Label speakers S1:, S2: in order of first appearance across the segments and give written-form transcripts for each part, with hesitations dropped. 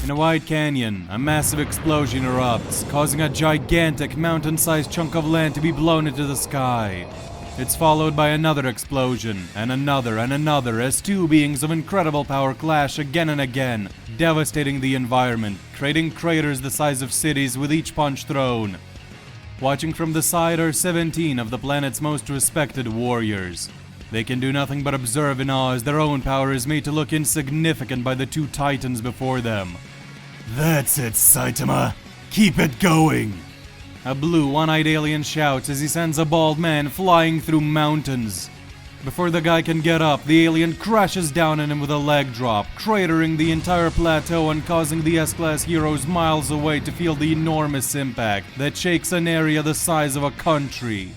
S1: In a wide canyon, a massive explosion erupts, causing a gigantic mountain-sized chunk of land to be blown into the sky. It's followed by another explosion, and another, as two beings of incredible power clash again and again, devastating the environment, creating craters the size of cities with each punch thrown. Watching from the side are 17 of the planet's most respected warriors. They can do nothing but observe in awe as their own power is made to look insignificant by the two titans before them.
S2: That's it, Saitama. Keep it going.
S1: A blue, one-eyed alien shouts as he sends a bald man flying through mountains. Before the guy can get up, the alien crashes down on him with a leg drop, cratering the entire plateau and causing the S-Class heroes miles away to feel the enormous impact that shakes an area the size of a country.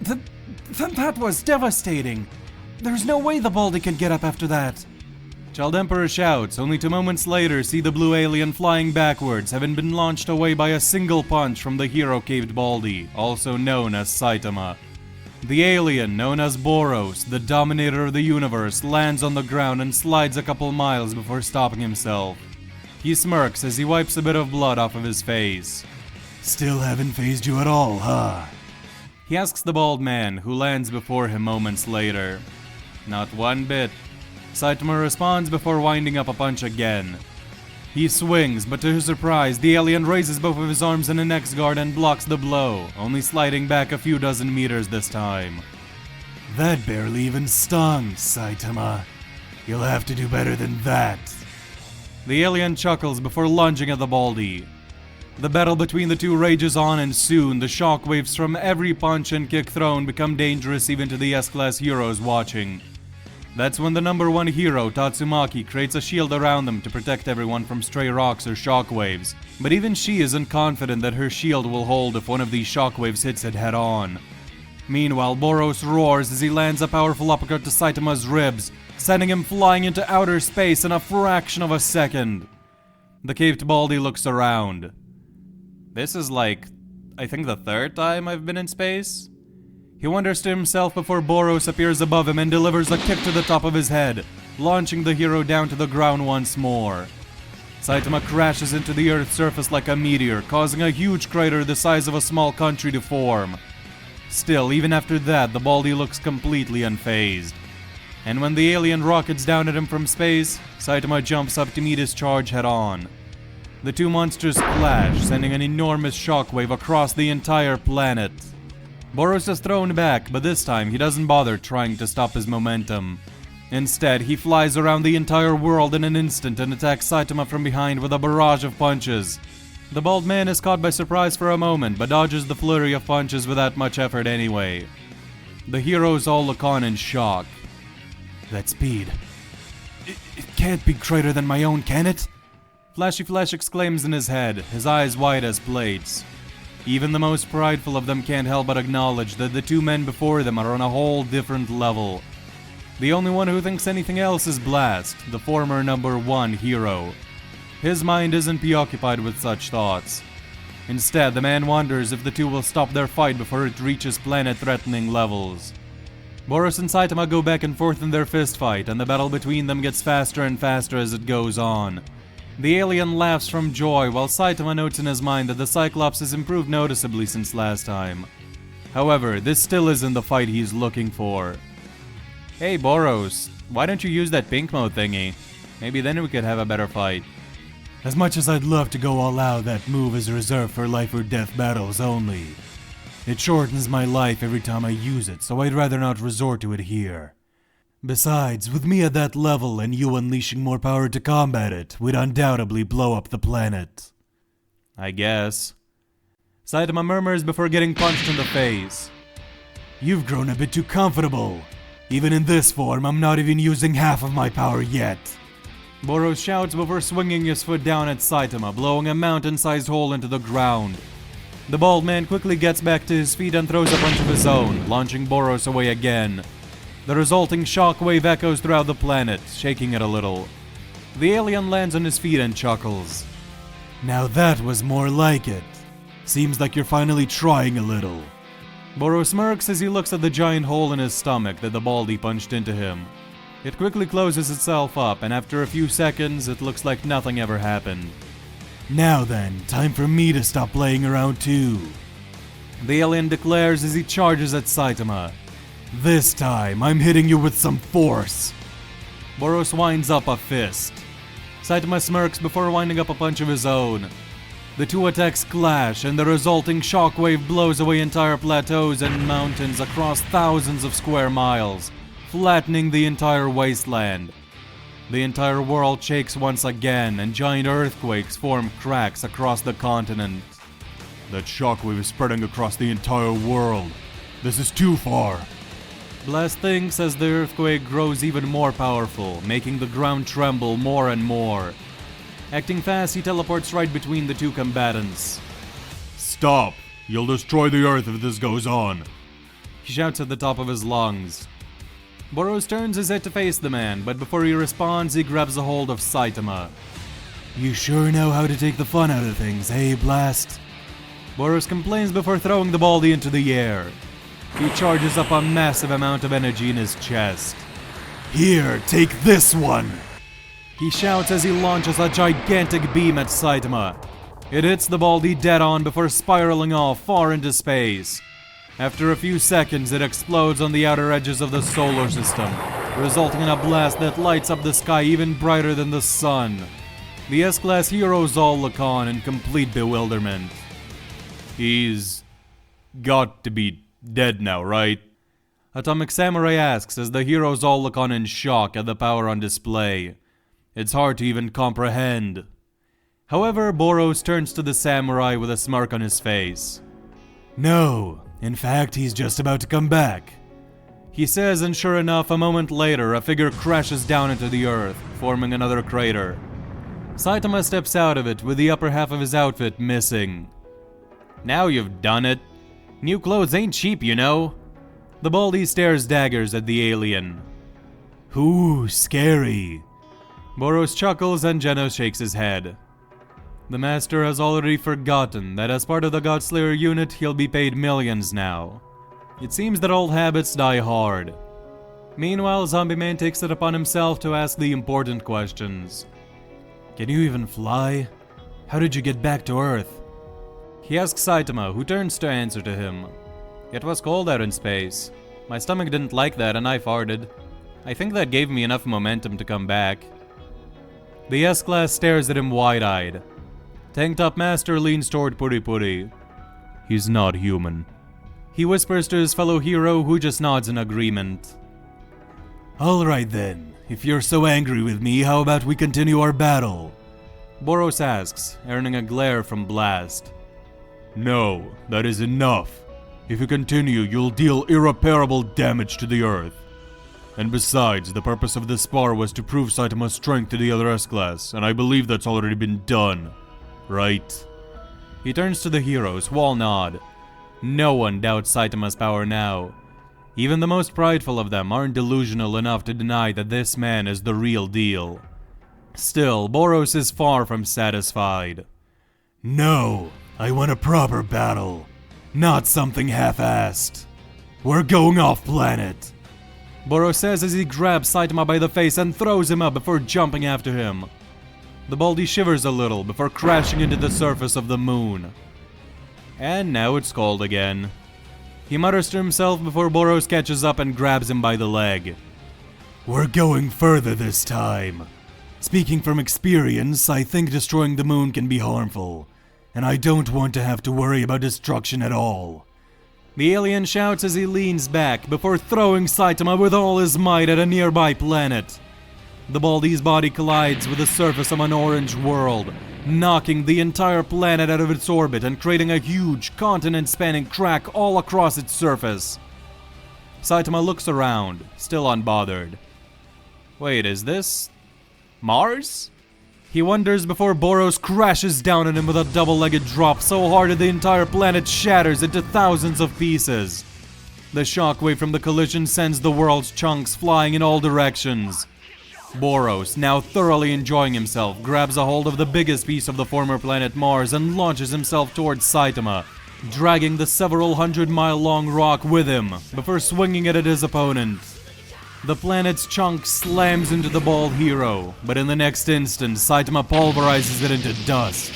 S2: That was devastating. There's no way the Baldy can get up after that.
S1: Child Emperor shouts, only 2 moments later see the blue alien flying backwards, having been launched away by a single punch from the hero-caved Baldy, also known as Saitama. The alien, known as Boros, the Dominator of the universe, lands on the ground and slides a couple miles before stopping himself. He smirks as he wipes a bit of blood off of his face.
S2: Still haven't fazed you at all, huh?
S1: He asks the bald man, who lands before him moments later. Not one bit. Saitama responds before winding up a punch again. He swings, but to his surprise, the alien raises both of his arms in an X-guard and blocks the blow, only sliding back a few dozen meters this time.
S2: That barely even stung, Saitama. You'll have to do better than that.
S1: The alien chuckles before lunging at the Baldy. The battle between the two rages on, and soon the shockwaves from every punch and kick thrown become dangerous even to the S-Class heroes watching. That's when the number one hero, Tatsumaki, creates a shield around them to protect everyone from stray rocks or shockwaves, but even she isn't confident that her shield will hold if one of these shockwaves hits it head on. Meanwhile, Boros roars as he lands a powerful uppercut to Saitama's ribs, sending him flying into outer space in a fraction of a second. The caved Baldy looks around. This is I think the 3rd time I've been in space? He wonders to himself before Boros appears above him and delivers a kick to the top of his head, launching the hero down to the ground once more. Saitama crashes into the Earth's surface like a meteor, causing a huge crater the size of a small country to form. Still, even after that, the Baldy looks completely unfazed. And when the alien rockets down at him from space, Saitama jumps up to meet his charge head-on. The two monsters clash, sending an enormous shockwave across the entire planet. Boros is thrown back, but this time he doesn't bother trying to stop his momentum. Instead, he flies around the entire world in an instant and attacks Saitama from behind with a barrage of punches. The bald man is caught by surprise for a moment, but dodges the flurry of punches without much effort anyway. The heroes all look on in shock.
S2: That speed. It can't be greater than my own, can it?
S1: Flashy Flash exclaims in his head, his eyes wide as plates. Even the most prideful of them can't help but acknowledge that the two men before them are on a whole different level. The only one who thinks anything else is Blast, the former number 1 hero. His mind isn't preoccupied with such thoughts. Instead, the man wonders if the two will stop their fight before it reaches planet-threatening levels. Boros and Saitama go back and forth in their fistfight, and the battle between them gets faster and faster as it goes on. The alien laughs from joy, while Saitama notes in his mind that the Cyclops has improved noticeably since last time. However, this still isn't the fight he's looking for. Hey Boros, why don't you use that pink mode thingy? Maybe then we could have a better fight.
S2: As much as I'd love to go all out, that move is reserved for life or death battles only. It shortens my life every time I use it, so I'd rather not resort to it here. Besides, with me at that level and you unleashing more power to combat it, we'd undoubtedly blow up the planet.
S1: I guess. Saitama murmurs before getting punched in the face.
S2: You've grown a bit too comfortable. Even in this form, I'm not even using half of my power yet.
S1: Boros shouts before swinging his foot down at Saitama, blowing a mountain-sized hole into the ground. The bald man quickly gets back to his feet and throws a punch of his own, launching Boros away again. The resulting shockwave echoes throughout the planet, shaking it a little. The alien lands on his feet and chuckles.
S2: Now that was more like it. Seems like you're finally trying a little.
S1: Boros smirks as he looks at the giant hole in his stomach that the Baldy punched into him. It quickly closes itself up, and after a few seconds, it looks like nothing ever happened.
S2: Now then, time for me to stop playing around too.
S1: The alien declares as he charges at Saitama.
S2: This time, I'm hitting you with some force.
S1: Boros winds up a fist. Saitama smirks before winding up a punch of his own. The two attacks clash, and the resulting shockwave blows away entire plateaus and mountains across thousands of square miles, flattening the entire wasteland. The entire world shakes once again, and giant earthquakes form cracks across the continent.
S2: That shockwave is spreading across the entire world. This is too far.
S1: Blast thinks as the earthquake grows even more powerful, making the ground tremble more and more. Acting fast, he teleports right between the two combatants.
S2: Stop! You'll destroy the earth if this goes on.
S1: He shouts at the top of his lungs. Boros turns his head to face the man, but before he responds, he grabs a hold of Saitama.
S2: You sure know how to take the fun out of things, eh, Blast?
S1: Boros complains before throwing the baldy into the air. He charges up a massive amount of energy in his chest.
S2: Here, take this one!
S1: He shouts as he launches a gigantic beam at Saitama. It hits the baldy dead on before spiraling off far into space. After a few seconds, it explodes on the outer edges of the solar system, resulting in a blast that lights up the sky even brighter than the sun. The S-Class heroes all look on in complete bewilderment.
S2: He's got to be dead now, right?
S1: Atomic Samurai asks as the heroes all look on in shock at the power on display. It's hard to even comprehend. However, Boros turns to the samurai with a smirk on his face.
S2: No, in fact, he's just about to come back.
S1: He says, and sure enough, a moment later, a figure crashes down into the earth, forming another crater. Saitama steps out of it with the upper half of his outfit missing. Now you've done it. New clothes ain't cheap, you know. The baldy stares daggers at the alien.
S2: Ooh, scary.
S1: Boros chuckles and Genos shakes his head. The master has already forgotten that as part of the Godslayer unit, he'll be paid millions now. It seems that old habits die hard. Meanwhile, Zombie Man takes it upon himself to ask the important questions.
S2: Can you even fly? How did you get back to Earth?
S1: He asks Saitama, who turns to answer to him. It was cold out in space. My stomach didn't like that and I farted. I think that gave me enough momentum to come back. The S-Class stares at him wide-eyed. Tank Top Master leans toward Puri Puri.
S2: He's not human.
S1: He whispers to his fellow hero, who just nods in agreement.
S2: Alright then, if you're so angry with me, how about we continue our battle?
S1: Boros asks, earning a glare from Blast.
S2: No, that is enough. If you continue, you'll deal irreparable damage to the Earth. And besides, the purpose of this spar was to prove Saitama's strength to the other S-Class, and I believe that's already been done. Right?
S1: He turns to the heroes, who all nod. No one doubts Saitama's power now. Even the most prideful of them aren't delusional enough to deny that this man is the real deal. Still, Boros is far from satisfied.
S2: No, I want a proper battle, not something half-assed. We're going off-planet.
S1: Boros says as he grabs Saitama by the face and throws him up before jumping after him. The baldy shivers a little before crashing into the surface of the moon. And now it's cold again. He mutters to himself before Boros catches up and grabs him by the leg.
S2: We're going further this time. Speaking from experience, I think destroying the moon can be harmful, and I don't want to have to worry about destruction at all.
S1: The alien shouts as he leans back before throwing Saitama with all his might at a nearby planet. The baldy's body collides with the surface of an orange world, knocking the entire planet out of its orbit and creating a huge continent-spanning crack all across its surface. Saitama looks around, still unbothered. Wait, is this Mars? He wonders before Boros crashes down on him with a double-legged drop so hard that the entire planet shatters into thousands of pieces. The shockwave from the collision sends the world's chunks flying in all directions. Boros, now thoroughly enjoying himself, grabs a hold of the biggest piece of the former planet Mars and launches himself towards Saitama, dragging the several hundred-mile-long rock with him before swinging it at his opponent. The planet's chunk slams into the bald hero, but in the next instant, Saitama pulverizes it into dust.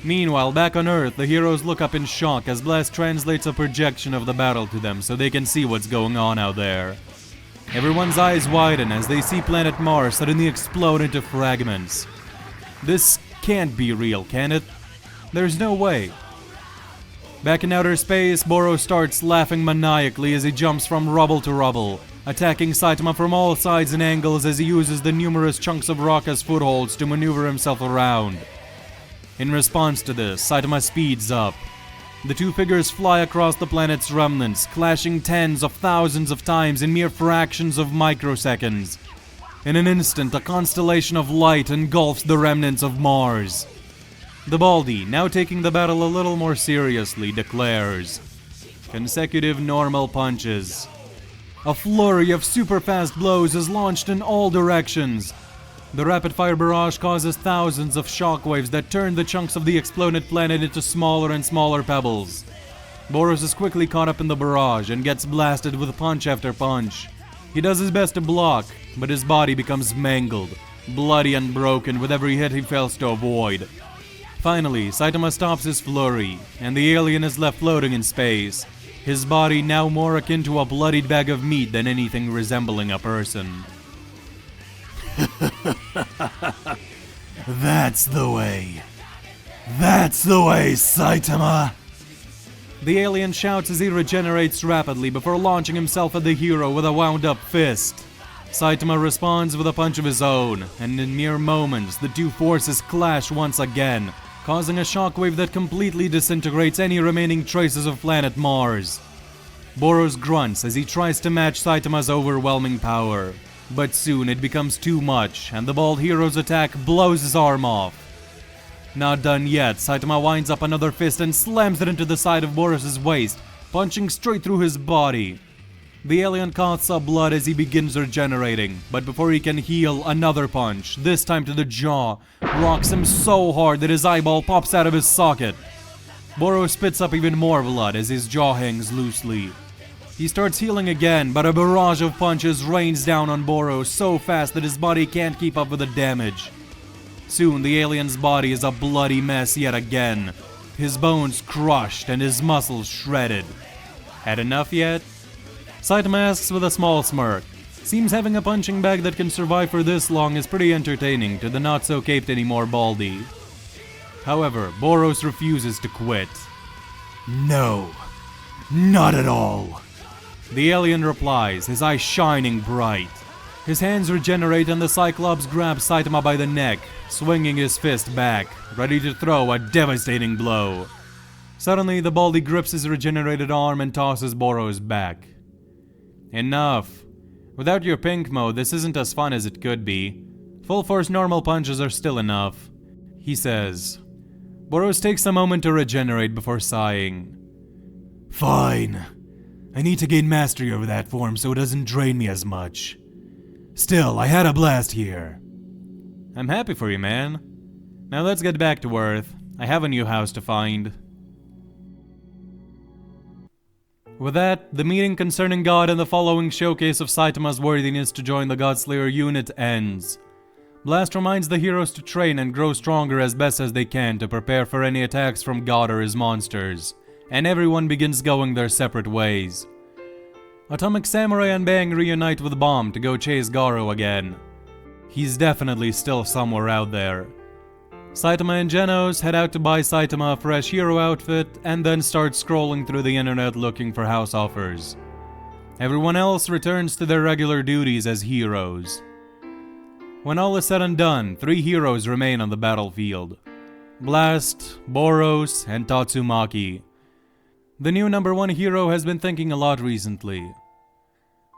S1: Meanwhile, back on Earth, the heroes look up in shock as Blast translates a projection of the battle to them so they can see what's going on out there. Everyone's eyes widen as they see planet Mars suddenly explode into fragments. This can't be real, can it? There's no way. Back in outer space, Boros starts laughing maniacally as he jumps from rubble to rubble, attacking Saitama from all sides and angles as he uses the numerous chunks of rock as footholds to maneuver himself around. In response to this, Saitama speeds up. The two figures fly across the planet's remnants, clashing tens of thousands of times in mere fractions of microseconds. In an instant, a constellation of light engulfs the remnants of Mars. The Baldy, now taking the battle a little more seriously, declares, consecutive normal punches. A flurry of super fast blows is launched in all directions. The rapid-fire barrage causes thousands of shockwaves that turn the chunks of the exploded planet into smaller and smaller pebbles. Boros is quickly caught up in the barrage and gets blasted with punch after punch. He does his best to block, but his body becomes mangled, bloody and broken with every hit he fails to avoid. Finally, Saitama stops his flurry, and the alien is left floating in space, his body now more akin to a bloodied bag of meat than anything resembling a person.
S2: That's the way. That's the way, Saitama!
S1: The alien shouts as he regenerates rapidly before launching himself at the hero with a wound-up fist. Saitama responds with a punch of his own, and in mere moments, the two forces clash once again, causing a shockwave that completely disintegrates any remaining traces of planet Mars. Boros grunts as he tries to match Saitama's overwhelming power, but soon it becomes too much, and the bald hero's attack blows his arm off. Not done yet, Saitama winds up another fist and slams it into the side of Boros' waist, punching straight through his body. The alien coughs up blood as he begins regenerating, but before he can heal, another punch, this time to the jaw, rocks him so hard that his eyeball pops out of his socket. Boros spits up even more blood as his jaw hangs loosely. He starts healing again, but a barrage of punches rains down on Boros so fast that his body can't keep up with the damage. Soon, the alien's body is a bloody mess yet again, his bones crushed and his muscles shredded. Had enough yet? Saitama asks with a small smirk. Seems having a punching bag that can survive for this long is pretty entertaining to the not-so-caped-anymore Baldy. However, Boros refuses to quit.
S2: No, not at all.
S1: The alien replies, his eyes shining bright. His hands regenerate and the Cyclops grabs Saitama by the neck, swinging his fist back, ready to throw a devastating blow. Suddenly, the Baldy grips his regenerated arm and tosses Boros back. Enough. Without your pink mode, this isn't as fun as it could be. Full force normal punches are still enough, he says. Boros takes a moment to regenerate before sighing.
S2: Fine. I need to gain mastery over that form so it doesn't drain me as much. Still, I had a blast here.
S1: I'm happy for you, man. Now let's get back to Earth. I have a new house to find. With that, the meeting concerning God and the following showcase of Saitama's worthiness to join the Godslayer unit ends. Blast reminds the heroes to train and grow stronger as best as they can to prepare for any attacks from God or his monsters, and everyone begins going their separate ways. Atomic Samurai and Bang reunite with Bomb to go chase Garo again. He's definitely still somewhere out there. Saitama and Genos head out to buy Saitama a fresh hero outfit and then start scrolling through the internet looking for house offers. Everyone else returns to their regular duties as heroes. When all is said and done, 3 heroes remain on the battlefield: Blast, Boros, and Tatsumaki. The new number 1 hero has been thinking a lot recently.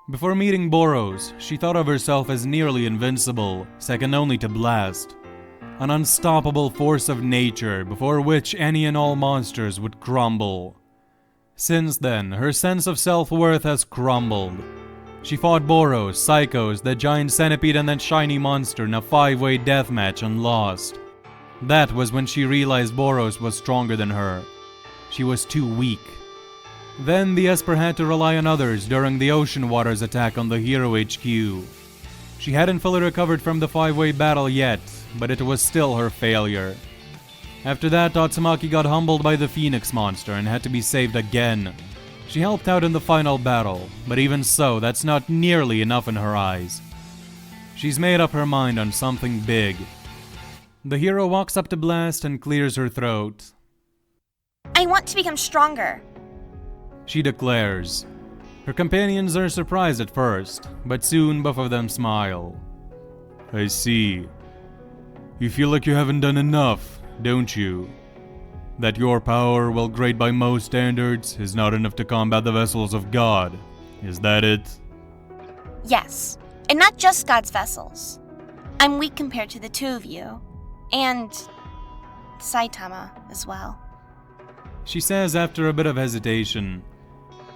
S1: Before meeting Boros, she thought of herself as nearly invincible, second only to Blast. An unstoppable force of nature before which any and all monsters would crumble. Since then, her sense of self-worth has crumbled. She fought Boros, Psychos, the giant centipede and that shiny monster in a 5-way deathmatch and lost. That was when she realized Boros was stronger than her. She was too weak. Then the Esper had to rely on others during the Ocean Waters attack on the Hero HQ. She hadn't fully recovered from the five-way battle yet, but it was still her failure. After that, Tatsumaki got humbled by the Phoenix monster and had to be saved again. She helped out in the final battle, but even so, that's not nearly enough in her eyes. She's made up her mind on something big. The hero walks up to Blast and clears her throat.
S3: I want to become stronger.
S1: She declares. Her companions are surprised at first, but soon both of them smile. I see. You feel like you haven't done enough, don't you? That your power, while great by most standards, is not enough to combat the vessels of God. Is that it?
S3: Yes, and not just God's vessels. I'm weak compared to the two of you. And Saitama as well.
S1: She says after a bit of hesitation.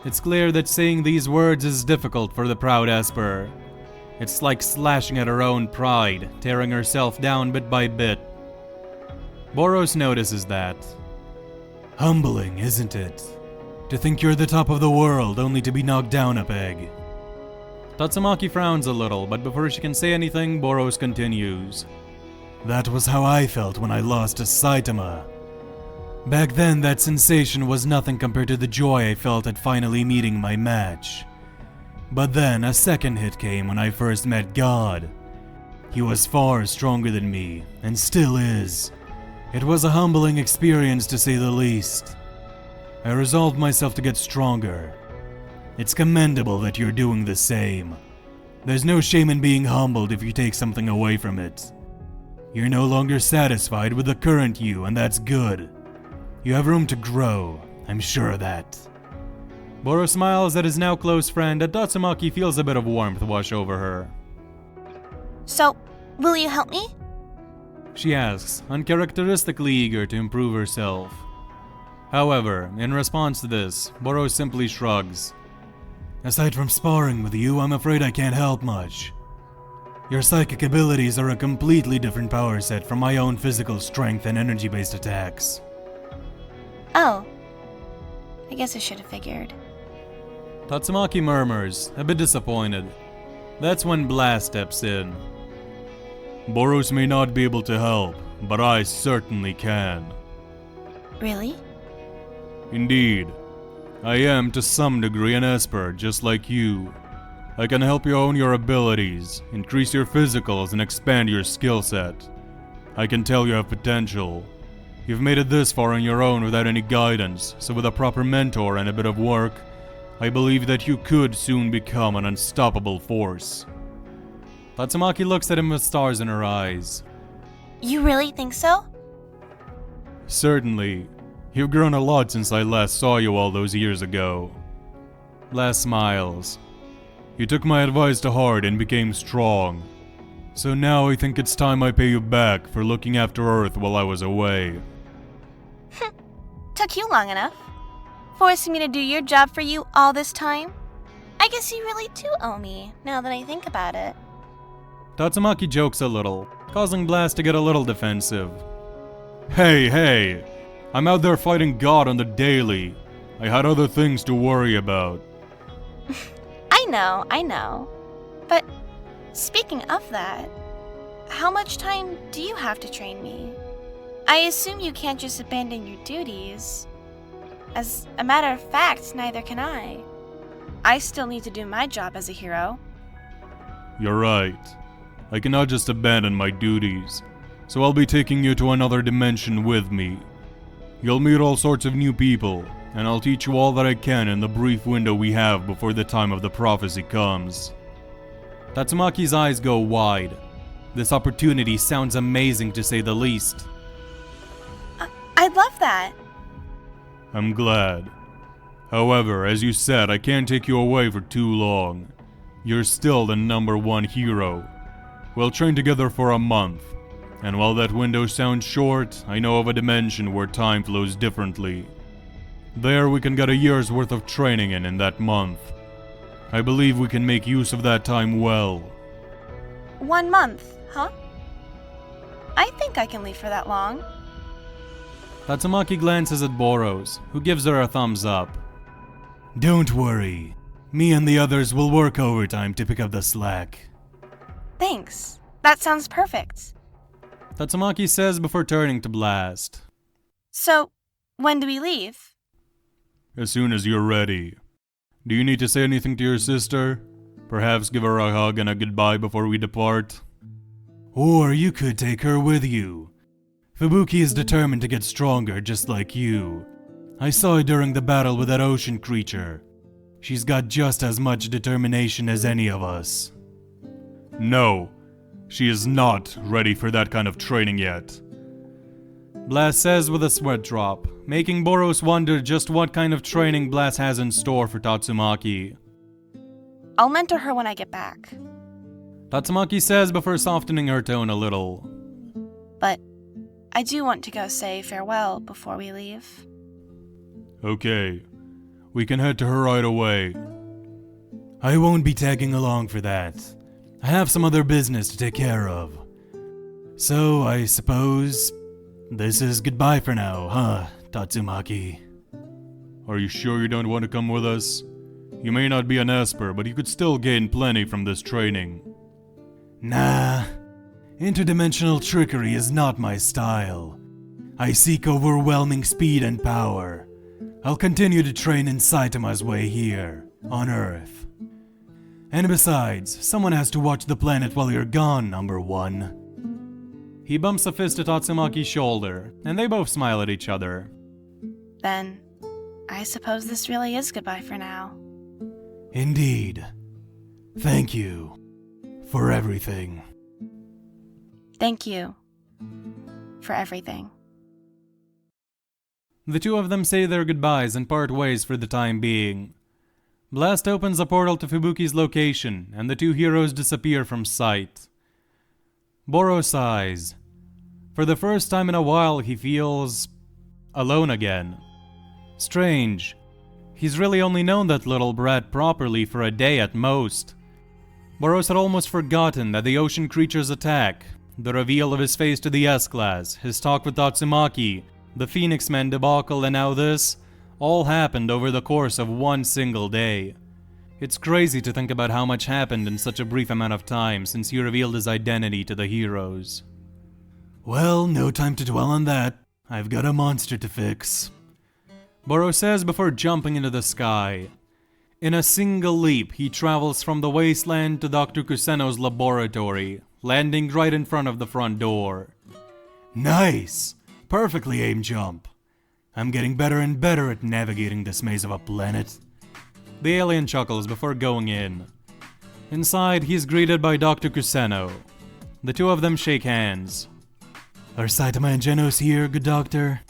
S1: It's clear that saying these words is difficult for the proud Esper. It's like slashing at her own pride, tearing herself down bit by bit. Boros notices that.
S2: Humbling, isn't it? To think you're the top of the world only to be knocked down a peg.
S1: Tatsumaki frowns a little, but before she can say anything, Boros continues.
S2: That was how I felt when I lost to Saitama. Back then, that sensation was nothing compared to the joy I felt at finally meeting my match. But then, a second hit came when I first met God. He was far stronger than me, and still is. It was a humbling experience to say the least. I resolved myself to get stronger. It's commendable that you're doing the same. There's no shame in being humbled if you take something away from it. You're no longer satisfied with the current you, and that's good. You have room to grow, I'm sure of that.
S1: Boros smiles at his now close friend, and Tatsumaki feels a bit of warmth wash over her.
S3: So, will you help me?
S1: She asks, uncharacteristically eager to improve herself. However, in response to this, Boros simply shrugs.
S2: Aside from sparring with you, I'm afraid I can't help much. Your psychic abilities are a completely different power set from my own physical strength and energy-based attacks.
S3: Oh. I guess I should have figured.
S1: Tatsumaki murmurs, a bit disappointed. That's when Blast steps in. Boros may not be able to help, but I certainly can.
S3: Really?
S1: Indeed. I am to some degree an Esper, just like you. I can help you own your abilities, increase your physicals, and expand your skill set. I can tell you have potential. You've made it this far on your own without any guidance, so with a proper mentor and a bit of work, I believe that you could soon become an unstoppable force. Tatsumaki looks at him with stars in her eyes.
S3: You really think so?
S1: Certainly. You've grown a lot since I last saw you all those years ago. Blast smiles. You took my advice to heart and became strong. So now I think it's time I pay you back for looking after Earth while I was away.
S3: Took you long enough. Forcing me to do your job for you all this time? I guess you really do owe me, now that I think about it.
S1: Tatsumaki jokes a little, causing Blast to get a little defensive. Hey! I'm out there fighting God on the daily. I had other things to worry about.
S3: I know. But speaking of that, how much time do you have to train me? I assume you can't just abandon your duties. As a matter of fact, neither can I. I still need to do my job as a hero.
S1: You're right. I cannot just abandon my duties, so I'll be taking you to another dimension with me. You'll meet all sorts of new people, and I'll teach you all that I can in the brief window we have before the time of the prophecy comes. Tatsumaki's eyes go wide. This opportunity sounds amazing to say the least.
S3: I'd love that.
S1: I'm glad. However, as you said, I can't take you away for too long. You're still the #1 hero. We'll train together for a month, and while that window sounds short, I know of a dimension where time flows differently. There we can get a year's worth of training in that month. I believe we can make use of that time well.
S3: 1 month, huh? I think I can leave for that long.
S1: Tatsumaki glances at Boros, who gives her a thumbs up.
S2: Don't worry. Me and the others will work overtime to pick up the slack.
S3: Thanks. That sounds perfect.
S1: Tatsumaki says before turning to Blast.
S3: So, when do we leave?
S1: As soon as you're ready. Do you need to say anything to your sister? Perhaps give her a hug and a goodbye before we depart?
S2: Or you could take her with you. Fubuki is determined to get stronger just like you. I saw it during the battle with that ocean creature. She's got just as much determination as any of us.
S1: No, she is not ready for that kind of training yet. Blast says with a sweat drop, making Boros wonder just what kind of training Blast has in store for Tatsumaki.
S3: I'll mentor her when I get back.
S1: Tatsumaki says before softening her tone a little.
S3: But I do want to go say farewell before we leave.
S1: Okay, we can head to her right away.
S2: I won't be tagging along for that. I have some other business to take care of. So, I suppose this is goodbye for now, huh, Tatsumaki?
S1: Are you sure you don't want to come with us? You may not be an Esper, but you could still gain plenty from this training.
S2: Nah, interdimensional trickery is not my style. I seek overwhelming speed and power. I'll continue to train in Saitama's way here, on Earth. And besides, someone has to watch the planet while you're gone, number one.
S1: He bumps a fist at Tatsumaki's shoulder, and they both smile at each other.
S3: Then, I suppose this really is goodbye for now.
S2: Indeed. Thank you for everything.
S3: Thank you for everything.
S1: The two of them say their goodbyes and part ways for the time being. Blast opens a portal to Fubuki's location, and the two heroes disappear from sight. Boros sighs. For the first time in a while, he feels alone again. Strange. He's really only known that little brat properly for a day at most. Boros had almost forgotten that the ocean creature's attack, the reveal of his face to the S-Class, his talk with Tatsumaki, the Phoenix Men debacle, and now this, all happened over the course of one single day. It's crazy to think about how much happened in such a brief amount of time since he revealed his identity to the heroes.
S2: Well, no time to dwell on that. I've got a monster to fix.
S1: Boros says before jumping into the sky. In a single leap, he travels from the wasteland to Dr. Kuseno's laboratory, landing right in front of the front door.
S2: Nice! Perfectly aimed jump. I'm getting better and better at navigating this maze of a planet.
S1: The alien chuckles before going in. Inside, he's greeted by Dr. Kuseno. The two of them shake hands.
S2: Are Saitama and Genos here, good doctor?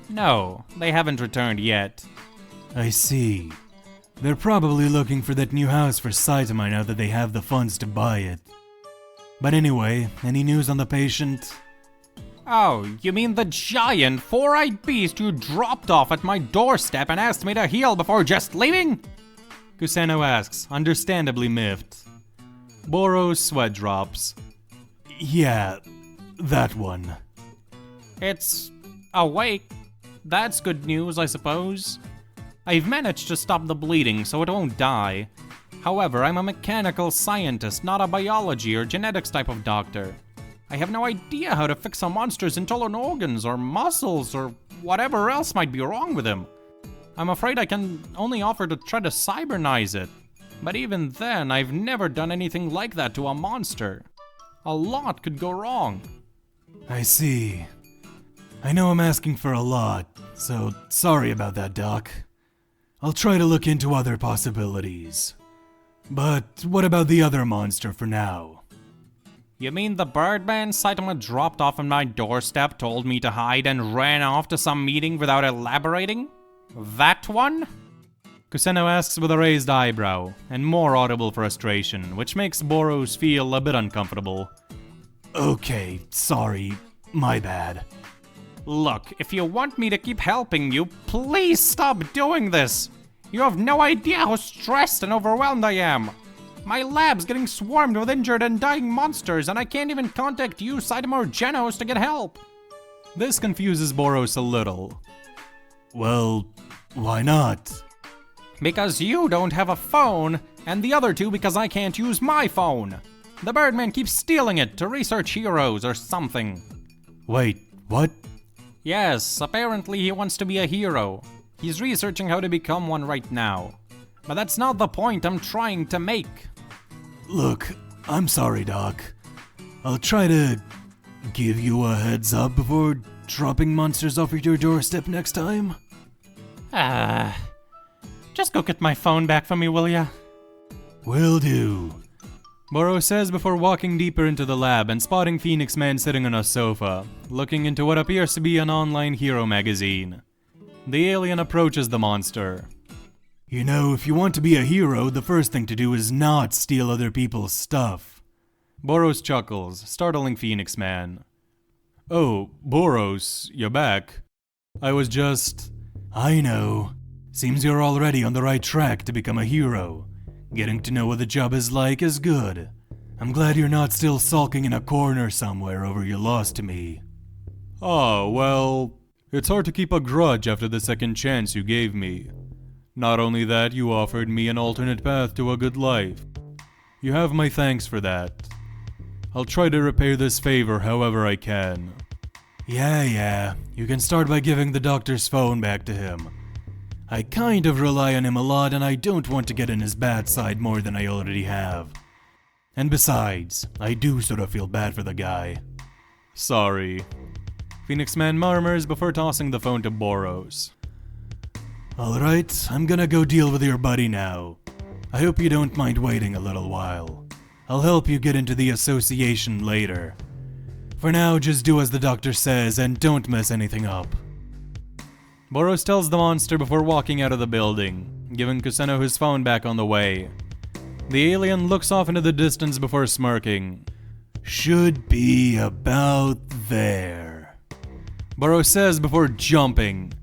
S1: No, they haven't returned yet.
S2: I see. They're probably looking for that new house for Saitama now that they have the funds to buy it. But anyway, any news on the patient?
S1: Oh, you mean the giant four-eyed beast who dropped off at my doorstep and asked me to heal before just leaving? Kuseno asks, understandably miffed. Boros' sweat drops.
S2: Yeah, that one.
S1: It's awake. That's good news, I suppose. I've managed to stop the bleeding so it won't die. However, I'm a mechanical scientist, not a biology or genetics type of doctor. I have no idea how to fix a monster's internal organs or muscles or whatever else might be wrong with him. I'm afraid I can only offer to try to cybernize it. But even then, I've never done anything like that to a monster. A lot could go wrong.
S2: I see. I know I'm asking for a lot, so sorry about that, Doc. I'll try to look into other possibilities. But what about the other monster for now?
S1: You mean the Birdman Saitama dropped off on my doorstep, told me to hide, and ran off to some meeting without elaborating? That one? Kuseno asks with a raised eyebrow, and more audible frustration, which makes Boros feel a bit uncomfortable.
S2: Okay, sorry. My bad.
S1: Look, if you want me to keep helping you, please stop doing this! You have no idea how stressed and overwhelmed I am! My lab's getting swarmed with injured and dying monsters, and I can't even contact you, Saitama, or Genos to get help! This confuses Boros a little.
S2: Well, why not?
S4: Because you don't have a phone, and the other two because I can't use my phone. The Birdman keeps stealing it to research heroes or something.
S2: Wait, what?
S4: Yes, apparently he wants to be a hero. He's researching how to become one right now. But that's not the point I'm trying to make.
S2: Look, I'm sorry, Doc. I'll try to give you a heads up before dropping monsters off at your doorstep next time.
S4: Just go get my phone back for me, will ya?
S2: Will do.
S1: Boros says before walking deeper into the lab and spotting Phoenix Man sitting on a sofa, looking into what appears to be an online hero magazine. The alien approaches the monster.
S2: You know, if you want to be a hero, the first thing to do is not steal other people's stuff.
S1: Boros chuckles, startling Phoenix Man. Oh, Boros, you're back. I was just...
S2: I know. Seems you're already on the right track to become a hero. Getting to know what the job is like is good. I'm glad you're not still sulking in a corner somewhere over your loss to me.
S1: Oh, well, it's hard to keep a grudge after the second chance you gave me. Not only that, you offered me an alternate path to a good life. You have my thanks for that. I'll try to repay this favor however I can.
S2: Yeah, you can start by giving the doctor's phone back to him. I kind of rely on him a lot and I don't want to get in his bad side more than I already have. And besides, I do sort of feel bad for the guy.
S1: Sorry. Phoenix Man murmurs before tossing the phone to Boros.
S2: Alright, I'm gonna go deal with your buddy now. I hope you don't mind waiting a little while. I'll help you get into the association later. For now, just do as the doctor says and don't mess anything up.
S1: Boros tells the monster before walking out of the building, giving Kuseno his phone back on the way. The alien looks off into the distance before smirking.
S2: Should be about there.
S1: Boros says before jumping.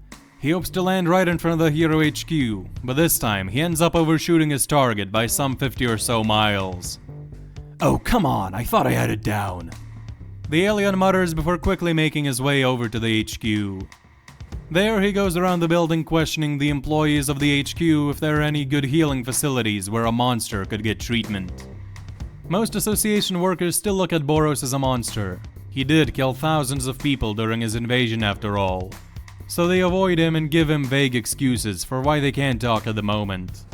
S1: He hopes to land right in front of the Hero HQ, but this time he ends up overshooting his target by some 50 or so miles.
S2: Oh, come on, I thought I had it down.
S1: The alien mutters before quickly making his way over to the HQ. There he goes around the building questioning the employees of the HQ if there are any good healing facilities where a monster could get treatment. Most association workers still look at Boros as a monster. He did kill thousands of people during his invasion after all. So they avoid him and give him vague excuses for why they can't talk at the moment.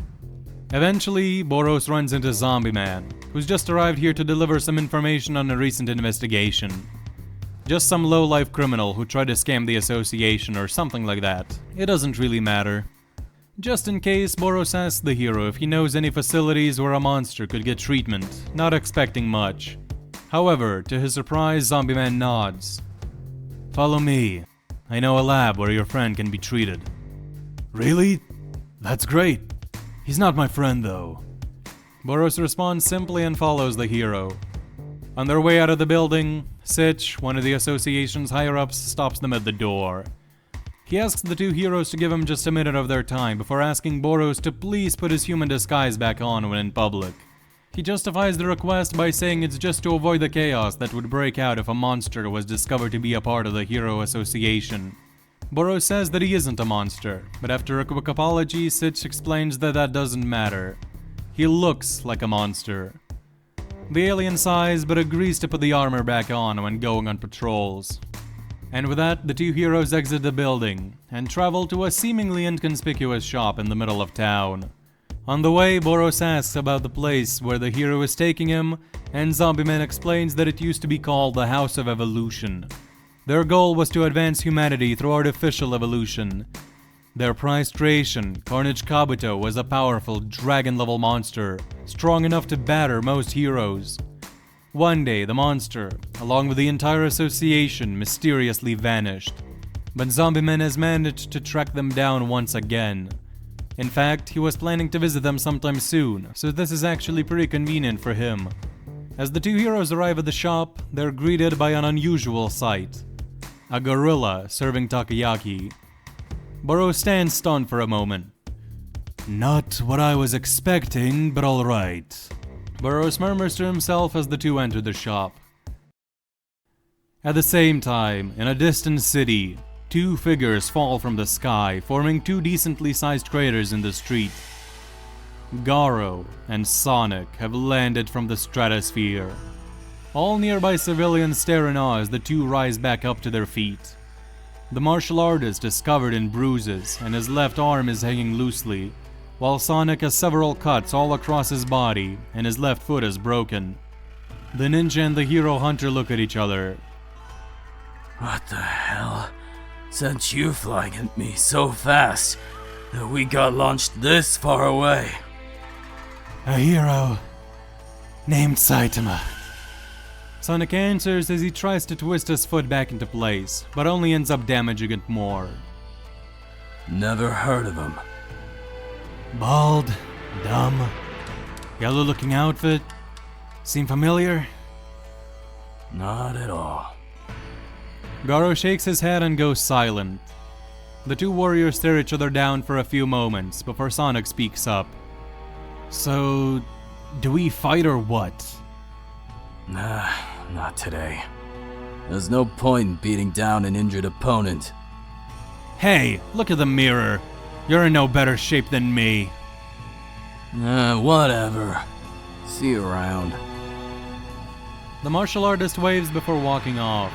S1: Eventually, Boros runs into Zombie Man, who's just arrived here to deliver some information on a recent investigation. Just some low-life criminal who tried to scam the association or something like that. It doesn't really matter. Just in case, Boros asks the hero if he knows any facilities where a monster could get treatment, not expecting much. However, to his surprise, Zombie Man nods.
S2: Follow me. I know a lab where your friend can be treated. Really? That's great. He's not my friend though.
S1: Boros responds simply and follows the hero. On their way out of the building, Sitch, one of the association's higher-ups, stops them at the door. He asks the two heroes to give him just a minute of their time before asking Boros to please put his human disguise back on when in public. He justifies the request by saying it's just to avoid the chaos that would break out if a monster was discovered to be a part of the Hero Association. Boros says that he isn't a monster, but after a quick apology, Sitch explains that that doesn't matter. He looks like a monster. The alien sighs but agrees to put the armor back on when going on patrols. And with that, the two heroes exit the building and travel to a seemingly inconspicuous shop in the middle of town. On the way, Boros asks about the place where the hero is taking him, and Zombie Man explains that it used to be called the House of Evolution. Their goal was to advance humanity through artificial evolution. Their prized creation, Carnage Kabuto, was a powerful dragon-level monster, strong enough to batter most heroes. One day, the monster, along with the entire association, mysteriously vanished. But Zombie Man has managed to track them down once again. In fact, he was planning to visit them sometime soon, so this is actually pretty convenient for him. As the two heroes arrive at the shop, they're greeted by an unusual sight. A gorilla serving takoyaki. Boros stands stunned for a moment.
S2: Not what I was expecting, but alright.
S1: Boros murmurs to himself as the two enter the shop. At the same time, in a distant city, Two figures fall from the sky, forming two decently sized craters in the street. Garo and Sonic have landed from the stratosphere. All nearby civilians stare in awe as the two rise back up to their feet. The martial artist is covered in bruises, and his left arm is hanging loosely, while Sonic has several cuts all across his body, and his left foot is broken. The ninja and the hero hunter look at each other.
S5: What the hell? Sent you flying at me so fast that we got launched this far away.
S2: A hero named Saitama.
S1: Sonic answers as he tries to twist his foot back into place, but only ends up damaging it more.
S5: Never heard of him.
S2: Bald, dumb, yellow-looking outfit. Seem familiar?
S5: Not at all.
S1: Garo shakes his head and goes silent. The two warriors stare each other down for a few moments before Sonic speaks up.
S2: So, do we fight or what?
S5: Nah, not today. There's no point in beating down an injured opponent.
S1: Hey, look at the mirror. You're in no better shape than me.
S5: Whatever. See you around.
S1: The martial artist waves before walking off.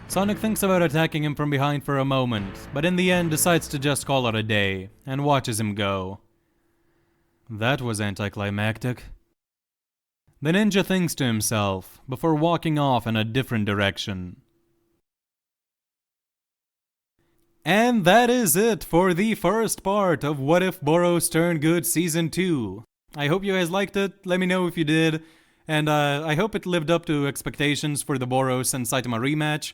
S1: Sonic thinks about attacking him from behind for a moment, but in the end decides to just call it a day, and watches him go. That was anticlimactic. The ninja thinks to himself, before walking off in a different direction. And that is it for the first part of What If Boros Turned Good Season 2. I hope you guys liked it, let me know if you did, and I hope it lived up to expectations for the Boros and Saitama rematch.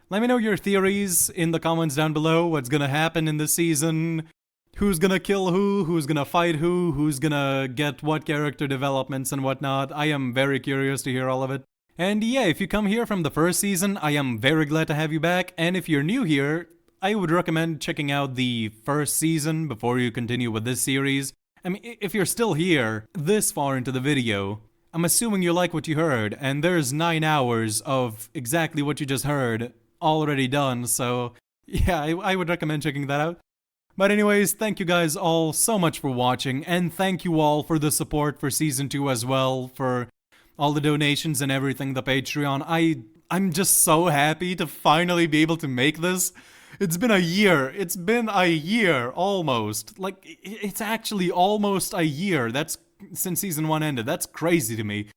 S1: Let me know your theories in the comments down below, what's gonna happen in this season, who's gonna kill who's gonna fight who's gonna get what character developments and whatnot. I am very curious to hear all of it. And yeah, if you come here from the first season, I am very glad to have you back, and if you're new here, I would recommend checking out the first season before you continue with this series. I mean, if you're still here, this far into the video, I'm assuming you like what you heard, and there's 9 hours of exactly what you just heard already done, so yeah, I would recommend checking that out. But anyways, thank you guys all so much for watching, and thank you all for the support for Season 2 as well, for all the donations and everything, the Patreon. I'm just so happy to finally be able to make this. It's been a year. It's been a year, almost. Like, it's actually almost a year. That's since Season 1 ended. That's crazy to me.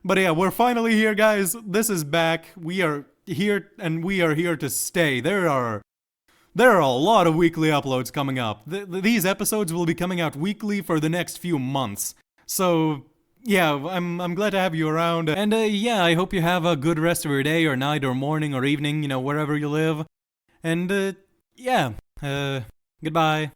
S1: But yeah, we're finally here, guys. This is back. We are here, and we are here to stay. There are a lot of weekly uploads coming up. These episodes will be coming out weekly for the next few months. So, yeah, I'm glad to have you around. And yeah, I hope you have a good rest of your day, or night, or morning, or evening, you know, wherever you live. And yeah, goodbye.